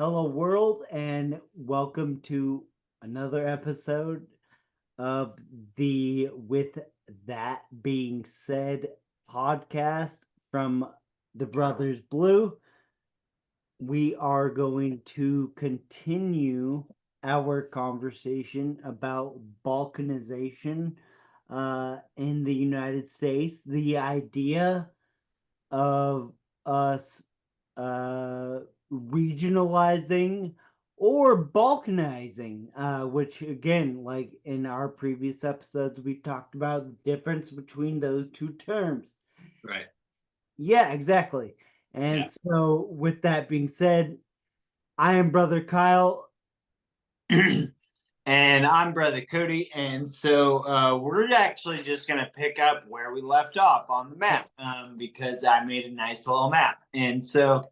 Hello, world, and welcome to another episode of the With That Being Said podcast from the Brothers Blue. We are going to continue our conversation about Balkanization in the United States. The idea of us regionalizing or balkanizing, which again, like in our previous episodes, we talked about the difference between those two terms. Right. Yeah, exactly. And Yeah. so, with that being said, I am Brother Kyle. And I'm Brother Cody. And so we're actually just going to pick up where we left off on the map because I made a nice little map. And so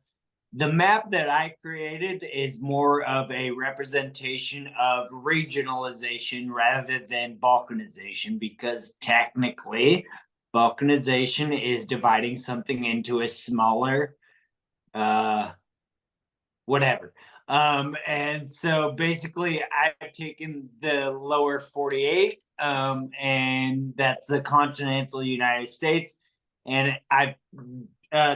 the map that I created is more of a representation of regionalization rather than balkanization, because technically, balkanization is dividing something into a smaller whatever. And so basically, I've taken the lower 48, and that's the continental United States, and I've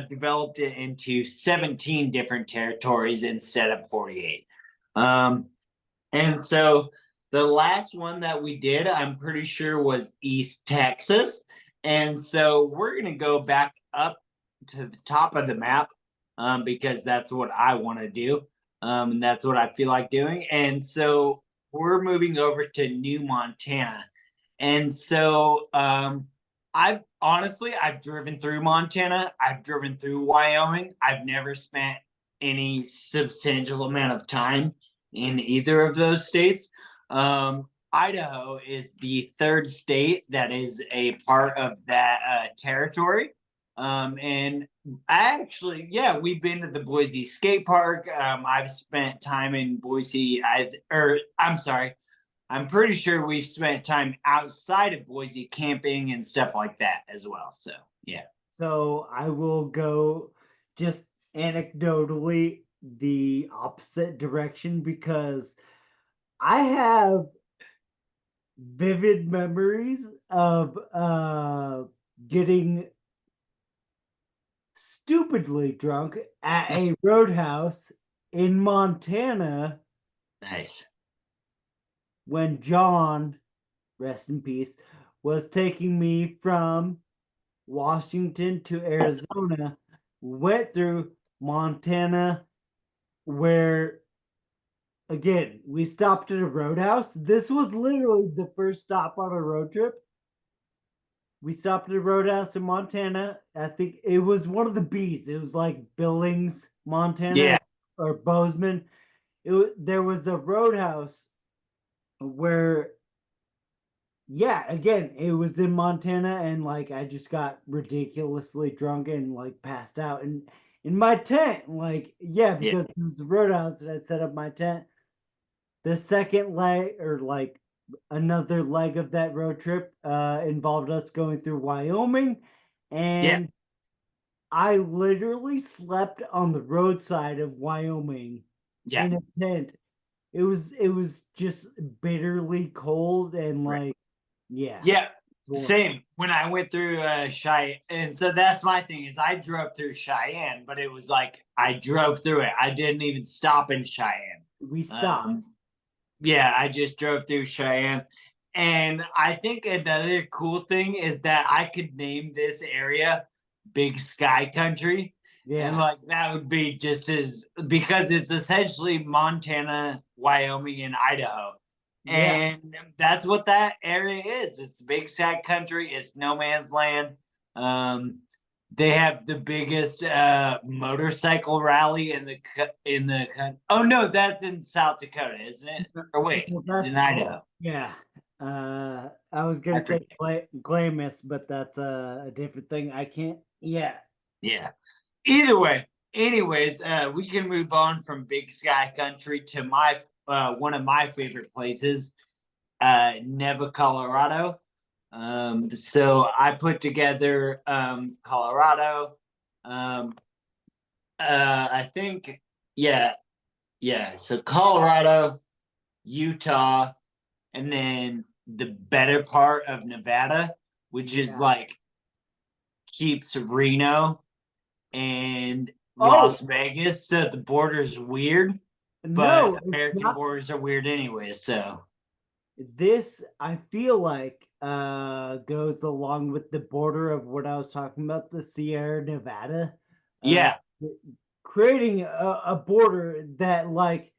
developed it into 17 different territories instead of 48. And so the last one that we did, I'm pretty sure, was East Texas. And so we're going to go back up to the top of the map because that's what I want to do. And that's what I feel like doing. And so we're moving over to New Montana. And so I've driven through Montana. I've driven through Wyoming. I've never spent any substantial amount of time in either of those states. Idaho is the third state that is a part of that territory. And we've been to the Boise Skate Park. I've spent time in Boise. I'm pretty sure we've spent time outside of Boise camping and stuff like that as well. So, yeah. So I will go just anecdotally the opposite direction because I have vivid memories of getting stupidly drunk at a roadhouse in Montana Nice. when John, rest in peace, was taking me from Washington to Arizona, went through Montana, where again we stopped at a roadhouse. This was literally the first stop on a road trip. We stopped at a roadhouse in Montana. I think it was one of the B's. It was like Billings, Montana, Yeah. or Bozeman. There was a roadhouse where, yeah, again, it was in Montana, and like I just got ridiculously drunk and like passed out in my tent. Like, yeah, Yeah. because it was the roadhouse that I set up my tent. The second leg, or like another leg of that road trip, involved us going through Wyoming, Yeah. and I literally slept on the roadside of Wyoming Yeah. in a tent. It was just bitterly cold and Right. like, yeah. Yeah, same. When I went through Cheyenne, and so that's my thing is I drove through Cheyenne, but it was like I drove through it. I didn't even stop in Cheyenne. We stopped. Yeah, I just drove through Cheyenne, and I think another cool thing is that I could name this area Big Sky Country, and Yeah. like that would be just as because it's essentially Montana, Wyoming, and Idaho. Yeah. And that's what that area is. It's Big Sky Country. It's no man's land. Um, they have the biggest motorcycle rally in the. Oh no, that's in South Dakota, isn't it? Or wait, Well, it's in that's Idaho. yeah. I was I gonna say forget. Glamis, but that's a different thing. I can't. Yeah. Yeah. Either way, anyways, we can move on from Big Sky Country to my one of my favorite places, Neva, Colorado. So I put together Colorado. I think, yeah, Yeah, so Colorado, Utah, and then the better part of Nevada, which is Yeah. like keeps Reno and Oh, Las Vegas. So the border's weird, but no, it's American not. borders are weird anyway. So This I feel like goes along with the border of what I was talking about, the Sierra Nevada. Uh yeah, creating a border that like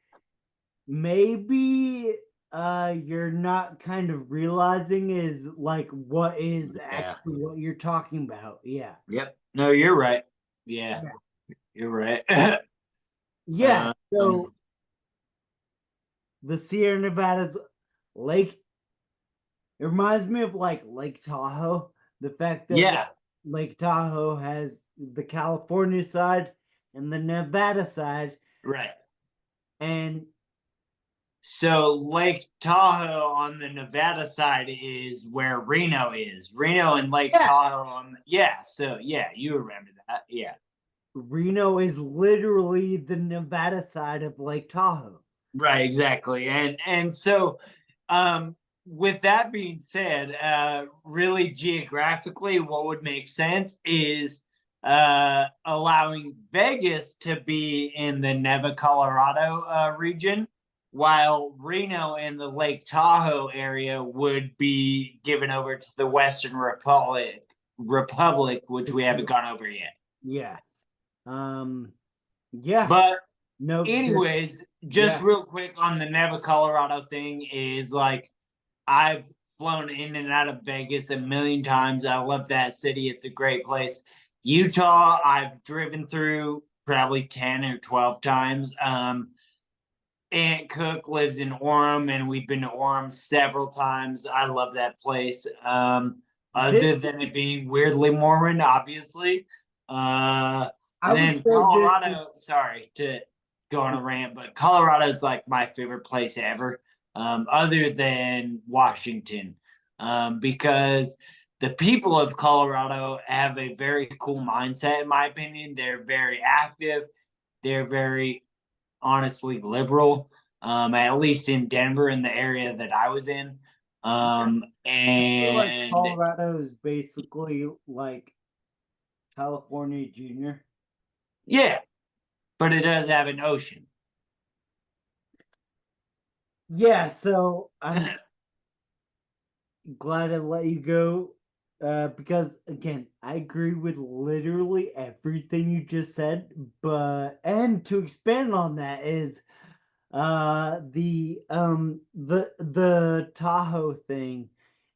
maybe you're not kind of realizing is like what is yeah, actually what you're talking about. Yeah. yep. No, you're right. Yeah, Yeah. you're right. Yeah. um, So the Sierra Nevada's lake, it reminds me of like Lake Tahoe. The fact that yeah, Lake Tahoe has the California side and the Nevada side, right. and So Lake Tahoe on the Nevada side is where Reno is. Reno and Lake yeah, Tahoe on yeah. So yeah, you remember that. Yeah. Reno is literally the Nevada side of Lake Tahoe. Right, exactly. And so with that being said, really geographically what would make sense is allowing Vegas to be in the Neva, Colorado region, while Reno and the Lake Tahoe area would be given over to the Western Republic, which we haven't gone over yet. Yeah. Um, yeah. But No, just anyways, just yeah. real quick on the Neva, Colorado thing is like I've flown in and out of Vegas a million times. I love that city. It's a great place. Utah, I've driven through probably 10 or 12 times. Aunt Cook lives in Orem, and we've been to Orem several times. I love that place. This Other than it being weirdly Mormon, obviously. I And would then say this is Colorado, sorry to go on a rant, but Colorado is like my favorite place ever, other than Washington, because the people of Colorado have a very cool mindset, in my opinion. They're very active. They're very honestly liberal, at least in Denver, in the area that I was in. I feel like And Colorado is basically like California Junior. yeah, but it does have an ocean. Yeah, so I'm glad I let you go because again, I agree with literally everything you just said, but and to expand on that is the Tahoe thing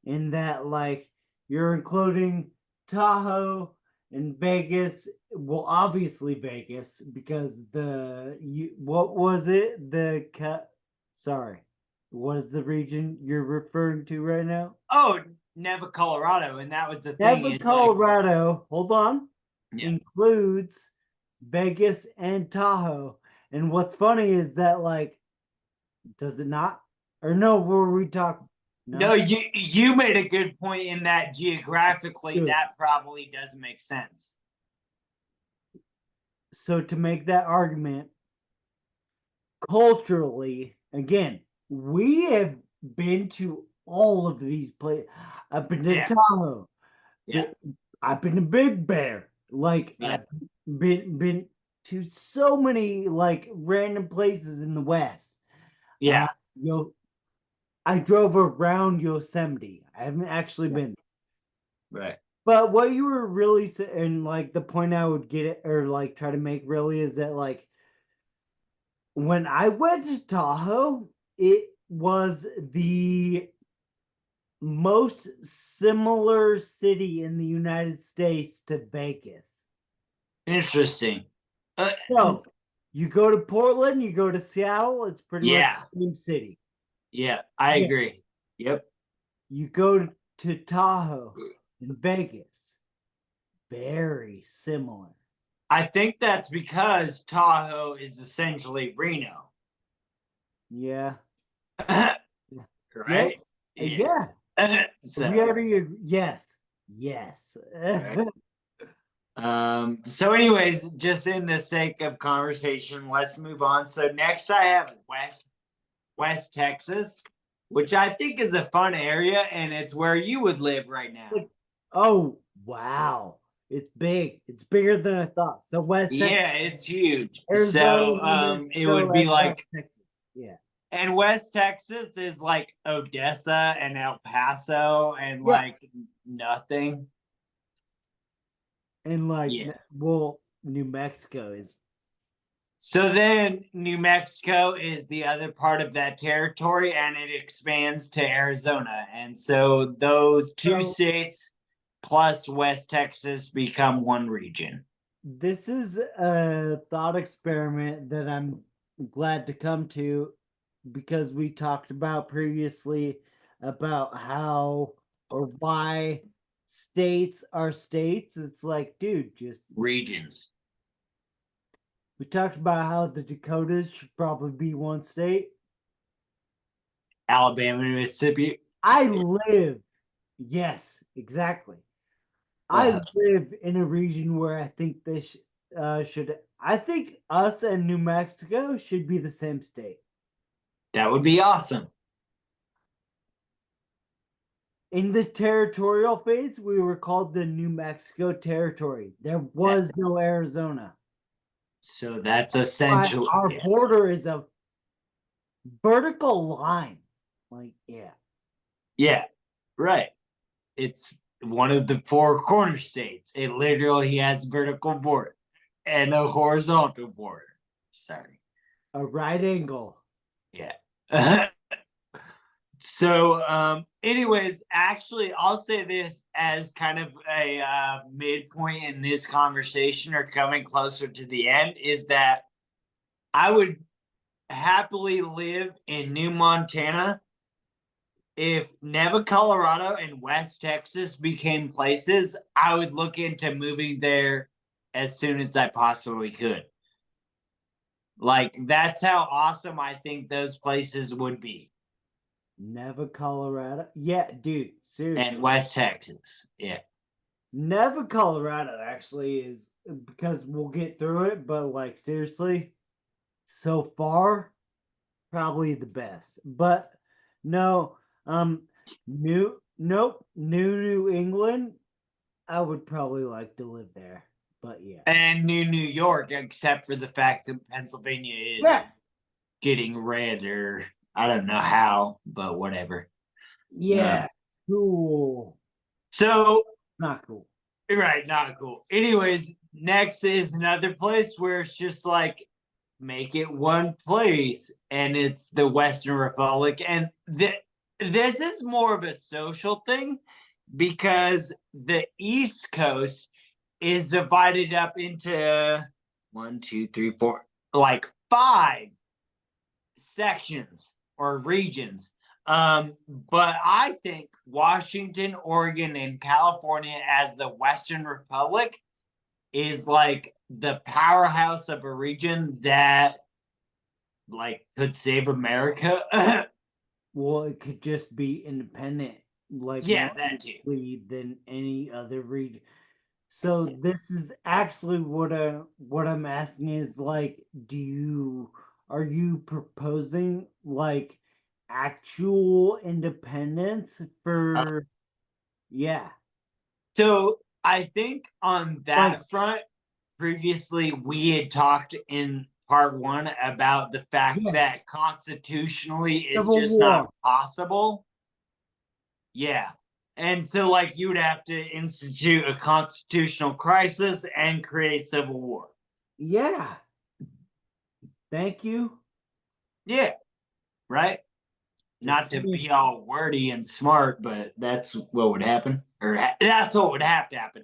in that like you're including Tahoe and Vegas, well obviously Vegas because the you what was it sorry, what is the region you're referring to right now? Oh, Neva, Colorado, and that was the thing. Denver, It's like, Colorado, hold on, yeah, includes Vegas and Tahoe. And what's funny is that like does it not? Or no, were we talking? no, No? you made a good point in that geographically Good. that probably doesn't make sense. So to make that argument, culturally, again, we have been to all of these places. I've been to Yeah, Tahoe. yeah, I've been to Big Bear. Like yeah, I've been to so many like random places in the West. Uh yeah, yo I drove around Yosemite. I haven't actually yeah. been. Right. But what you were really saying, like the point I would get it or like try to make really is that like when I went to Tahoe, it was the most similar city in the United States to Vegas. Interesting. Uh, So you go to Portland, you go to Seattle, it's pretty much yeah, the same city. yeah, I Yeah. agree. Yep. You go to Tahoe in Vegas, very similar. I think that's because Tahoe is essentially Reno. Yeah. Yeah. Right? Yeah. Yeah. We So, already, yes. Yes. right. So anyways, just in the sake of conversation, let's move on. So next I have West Texas, which I think is a fun area, and it's where you would live right now. Like, oh wow, it's big. It's bigger than I thought. So West Texas, Yeah, it's huge. Arizona, So New it Mexico, would be and West like, Texas. Yeah, and West Texas is like Odessa and El Paso and yeah, like nothing. and like, Yeah. well, New Mexico is So then New Mexico is the other part of that territory and it expands to Arizona. And so those two so. states plus West Texas become one region. This is a thought experiment that I'm glad to come to because we talked about previously about how or why states are states. It's like, dude, just Regions. we talked about how the Dakotas should probably be one state. Alabama, Mississippi. I live, yes, exactly. I Uh, live in a region where I think this should. I think us and New Mexico should be the same state. that would be awesome. In the territorial phase, we were called the New Mexico Territory. There was no Arizona. So that's essential. Our Yeah. border is a vertical line. Like, yeah. Yeah. Right. It's one of the four corner states. It literally has vertical border and a horizontal border. Sorry. A right angle. Yeah. So anyways, actually I'll say this as kind of a midpoint in this conversation or coming closer to the end is that I would happily live in New Montana if Neva, Colorado and West Texas became places. I would look into moving there as soon as I possibly could. Like that's how awesome I think those places would be. Neva, Colorado. Yeah, dude, seriously. And West Texas. Yeah. Neva, Colorado actually is because we'll get through it, but like seriously, so far, probably the best. But no, New England, I would probably like to live there. But yeah. And New York, except for the fact that Pennsylvania is Yeah. getting red, or I don't know how, but whatever. Yeah. Cool. So Not cool. right, not cool. Anyways, next is another place where it's just like make it one place, and it's the Western Republic. And this is more of a social thing because the East Coast is divided up into one, two, three, four, like five sections or regions. But I think Washington, Oregon, and California as the Western Republic is like the powerhouse of a region that like could save America. Well, it could just be independent, like Yeah, more that too. easily than any other region. So this is actually what I'm asking is like, are you proposing like actual independence Uh, for yeah. so I think on Like that front, previously we had talked in part one about the fact yes, that constitutionally is Civil just not War. possible. Yeah. And so, like, you would have to institute a constitutional crisis and create civil war. Yeah. Thank you. Yeah. Right. Just Not to saying. be all wordy and smart, but that's what would happen, or that's what would have to happen.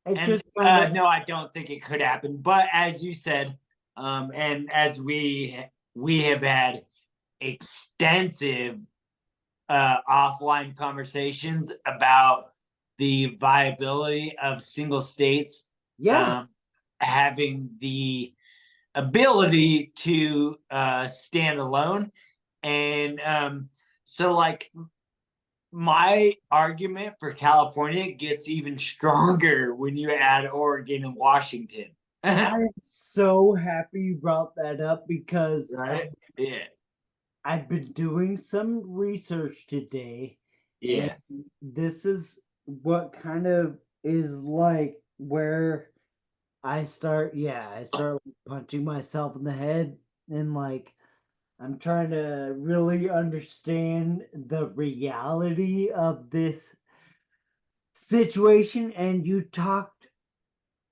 It And just kind of no, I don't think it could happen. But as you said, and as we have had extensive offline conversations about the viability of single states yeah. having the ability to stand alone. And so, like, my argument for California gets even stronger when you add Oregon and Washington. I'm so happy you brought that up because Right? Yeah. I've been doing some research today, and Yeah. this is what kind of is like where I start like, punching myself in the head, and like I'm trying to really understand the reality of this situation. And you talked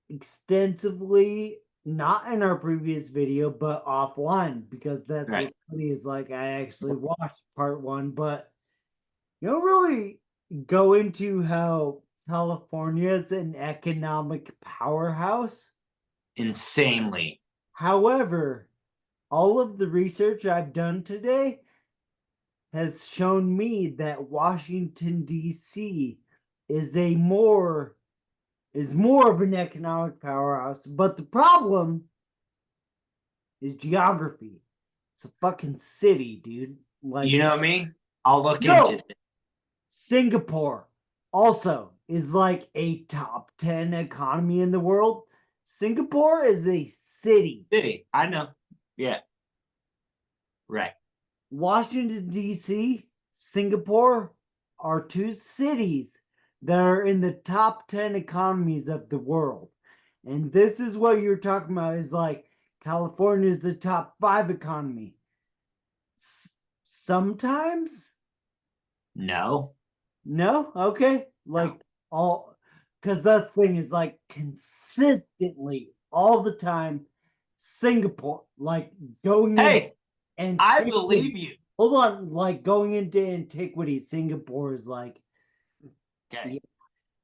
extensively, not in our previous video, but offline, because that's Right. what's funny is like I actually watched part one, but you don't really go into how California is an economic powerhouse. Insanely. However, all of the research I've done today has shown me that Washington D.C. is a more is more of an economic powerhouse, but the problem is geography. It's a fucking city, dude. You Like, know me? I'll look into no, it. Singapore also is like a top 10 economy in the world. Singapore is a city. City. I know. Yeah. Right. Washington, D.C., Singapore are two cities that are in the top 10 economies of the world. And this is what you're talking about is like California is the top five economy. Sometimes? No. No? Okay. No. Like all, because that thing is like consistently all the time, Singapore, like going in Hey, I antiquity. believe you. Hold on, like going into antiquity, Singapore is like, Okay. yeah,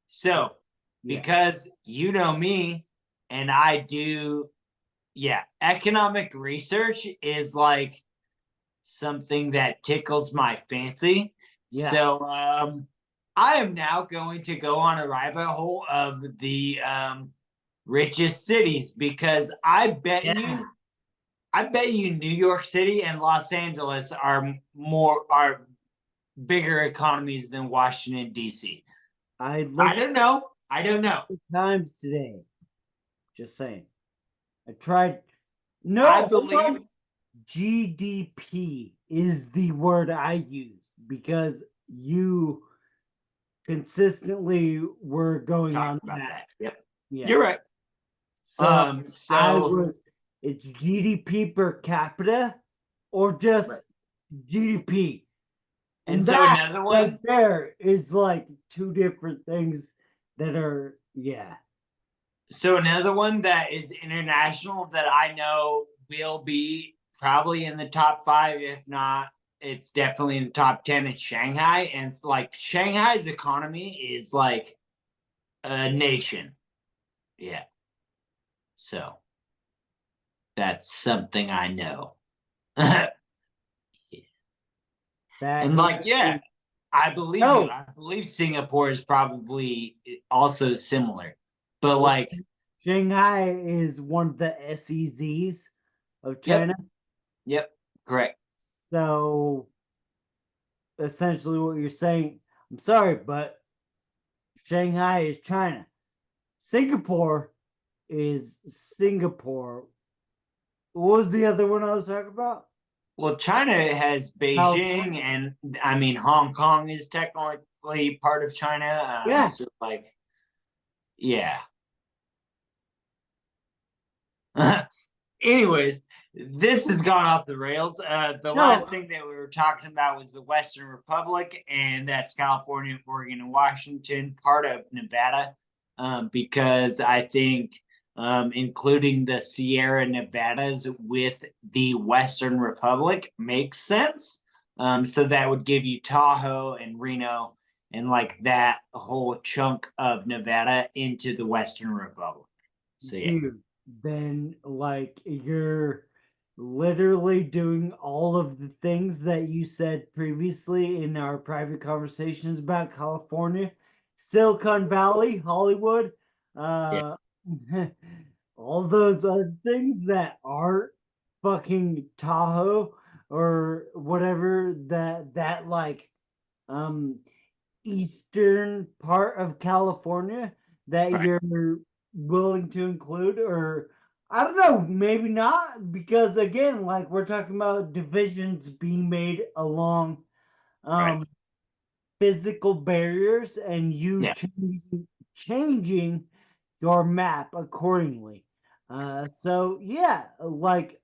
So, yeah, because you know me and I do, yeah, economic research is like something that tickles my fancy. yeah, So, I am now going to go on a rabbit hole of the richest cities because yeah. I bet you New York City and Los Angeles are bigger economies than Washington D.C. I I looked don't know. I don't know. at times today. Just saying. I tried. I No, hold believe. on. GDP is the word I used because you consistently were going Talk on about that. that. Yep. Yeah. You're right. So I So was, it's GDP per capita or just right. GDP. And And so that another right one. there is like two different things that are, yeah. So another one that is international that I know will be probably in the top five, if not, it's definitely in the top 10 is Shanghai. And it's like Shanghai's economy is like a nation. Yeah. So that's something I know. And That like, yeah, is, I believe you. no, I believe Singapore is probably also similar. But well, like, Shanghai is one of the SEZs of yep, China. yep, correct. So essentially, what you're saying, I'm sorry, but Shanghai is China. Singapore is Singapore. What was the other one I was talking about? Well, China has Beijing, California. and I mean Hong Kong is technically part of China. Yeah. So like, yeah. Anyways, this has gone off the rails. The last No. thing that we were talking about was the Western Republic, and that's California, Oregon, and Washington, part of Nevada, because I think including the Sierra Nevadas with the Western Republic makes sense. So that would give you Tahoe and Reno and like that whole chunk of Nevada into the Western Republic. So yeah, Dude, then like you're literally doing all of the things that you said previously in our private conversations about California, Silicon Valley, Hollywood, yeah, uh all those other things that aren't fucking Tahoe or whatever that like um eastern part of California that Right. you're willing to include, or I don't know, maybe not, because again, like we're talking about divisions being made along Right. um physical barriers and you Yeah. changing your map accordingly. So yeah, like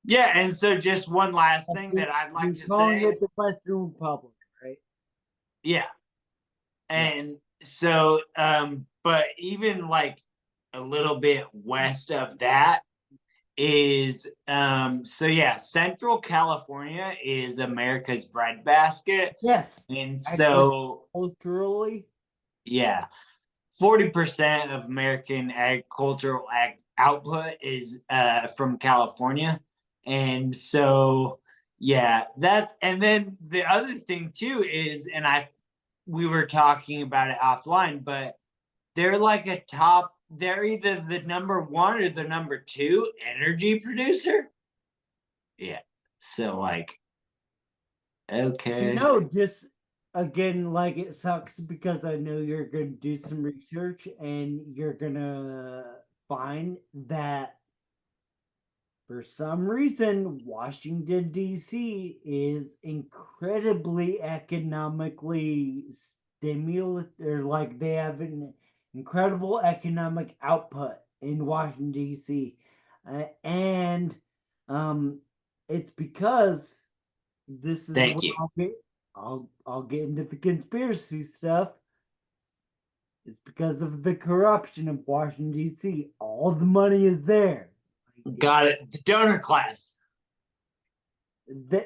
Yeah. And so just one last thing that I'd you're like to calling say. it the Western Republic, right? Yeah. Yeah. And so, but even like a little bit west of that is, so yeah, Central California is America's breadbasket. Yes. And so, Agriculturally. yeah, 40% of American agricultural output is from California. And so, yeah, that, and then the other thing too is, and we were talking about it offline, but they're like they're either the number one or the number two energy producer. Yeah. So, like, okay. No, just again, like it sucks because I know you're gonna do some research and you're gonna find that for some reason, Washington, D.C. is incredibly economically stimulative, or like they have an incredible economic output in Washington, D.C. And um, it's because this is Thank where you. I'll get into the conspiracy stuff. It's because of the corruption of Washington, D.C. All the money is there. Like, Got it. The donor class.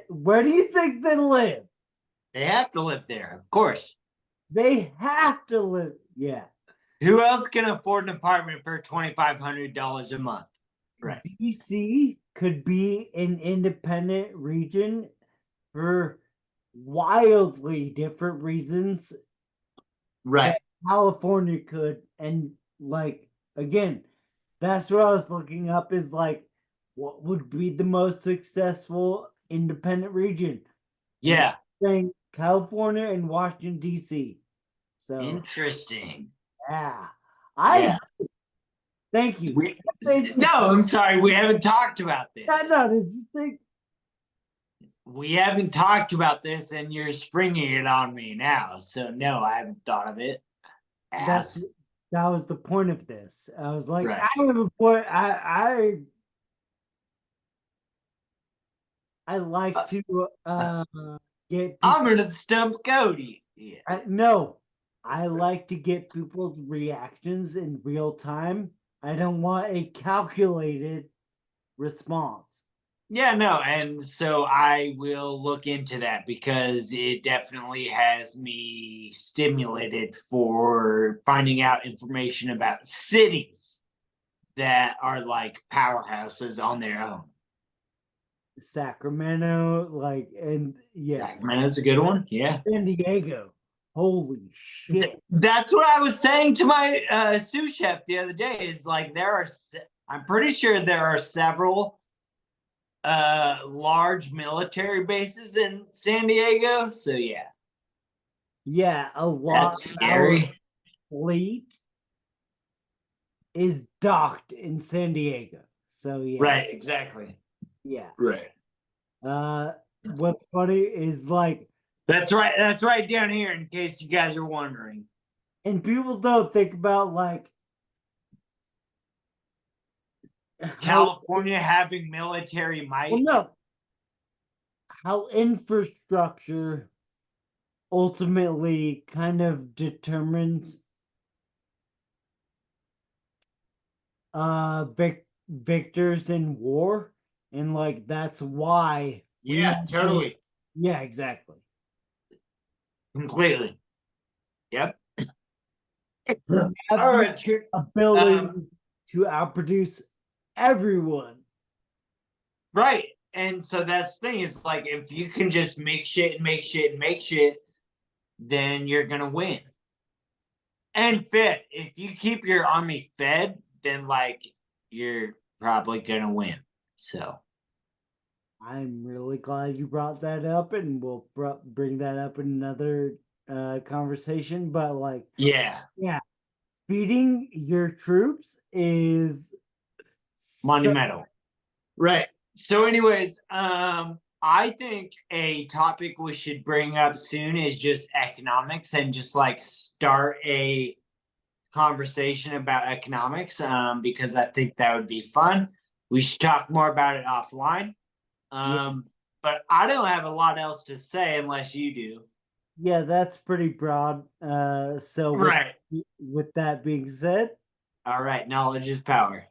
where do you think they live? They have to live there, of course. They have to live. Yeah. Who else can afford an apartment for $2,500 a month? Right. DC could be an independent region for wildly different reasons that Right. California could. And like, again, that's what I was looking up is like, what would be the most successful independent region? And it's Yeah. saying California and Washington, D.C. So, Interesting. yeah. Yeah. I thank you. We no, I'm sorry, we haven't talked about I this. know. Did you think We haven't talked about this, and you're springing it on me now. So no, I haven't thought of it. that's Ass. that was the point of this? I was like, Right. I have a point. I like Uh, to get I'm people. gonna stump Cody. Yeah. No, I like to get people's reactions in real time. I don't want a calculated response. Yeah, no, and so I will look into that because it definitely has me stimulated for finding out information about cities that are like powerhouses on their own. Sacramento, like, and yeah, Sacramento's a good one. Yeah. San Diego. Holy shit. That's what I was saying to my sous chef the other day. Is like I'm pretty sure there are several large military bases in San Diego. So yeah, Yeah, a lot that's of our scary. fleet is docked in San Diego. So yeah, Right, exactly. yeah. Right. What's funny is like, That's right. That's right down here. In case you guys are wondering. and people don't think about like how California having military well, might. no, how infrastructure ultimately kind of determines victors in war, and like that's why we Yeah, have the totally. yeah, exactly. Completely. Yep. We have All the right. ability Um, to outproduce everyone. right. And so that's the thing is like if you can just make shit and make shit and make shit, then you're gonna win. And fed. If you keep your army fed, then like you're probably gonna win. So I'm really glad you brought that up, and we'll bring that up in another conversation. But like, Yeah, yeah, feeding your troops is so monumental. Right. So, anyways, I think a topic we should bring up soon is just economics and just like start a conversation about economics because I think that would be fun. We should talk more about it offline. yeah, But I don't have a lot else to say unless you do. yeah, that's pretty broad. So Right. with that being said, All right. Knowledge is power.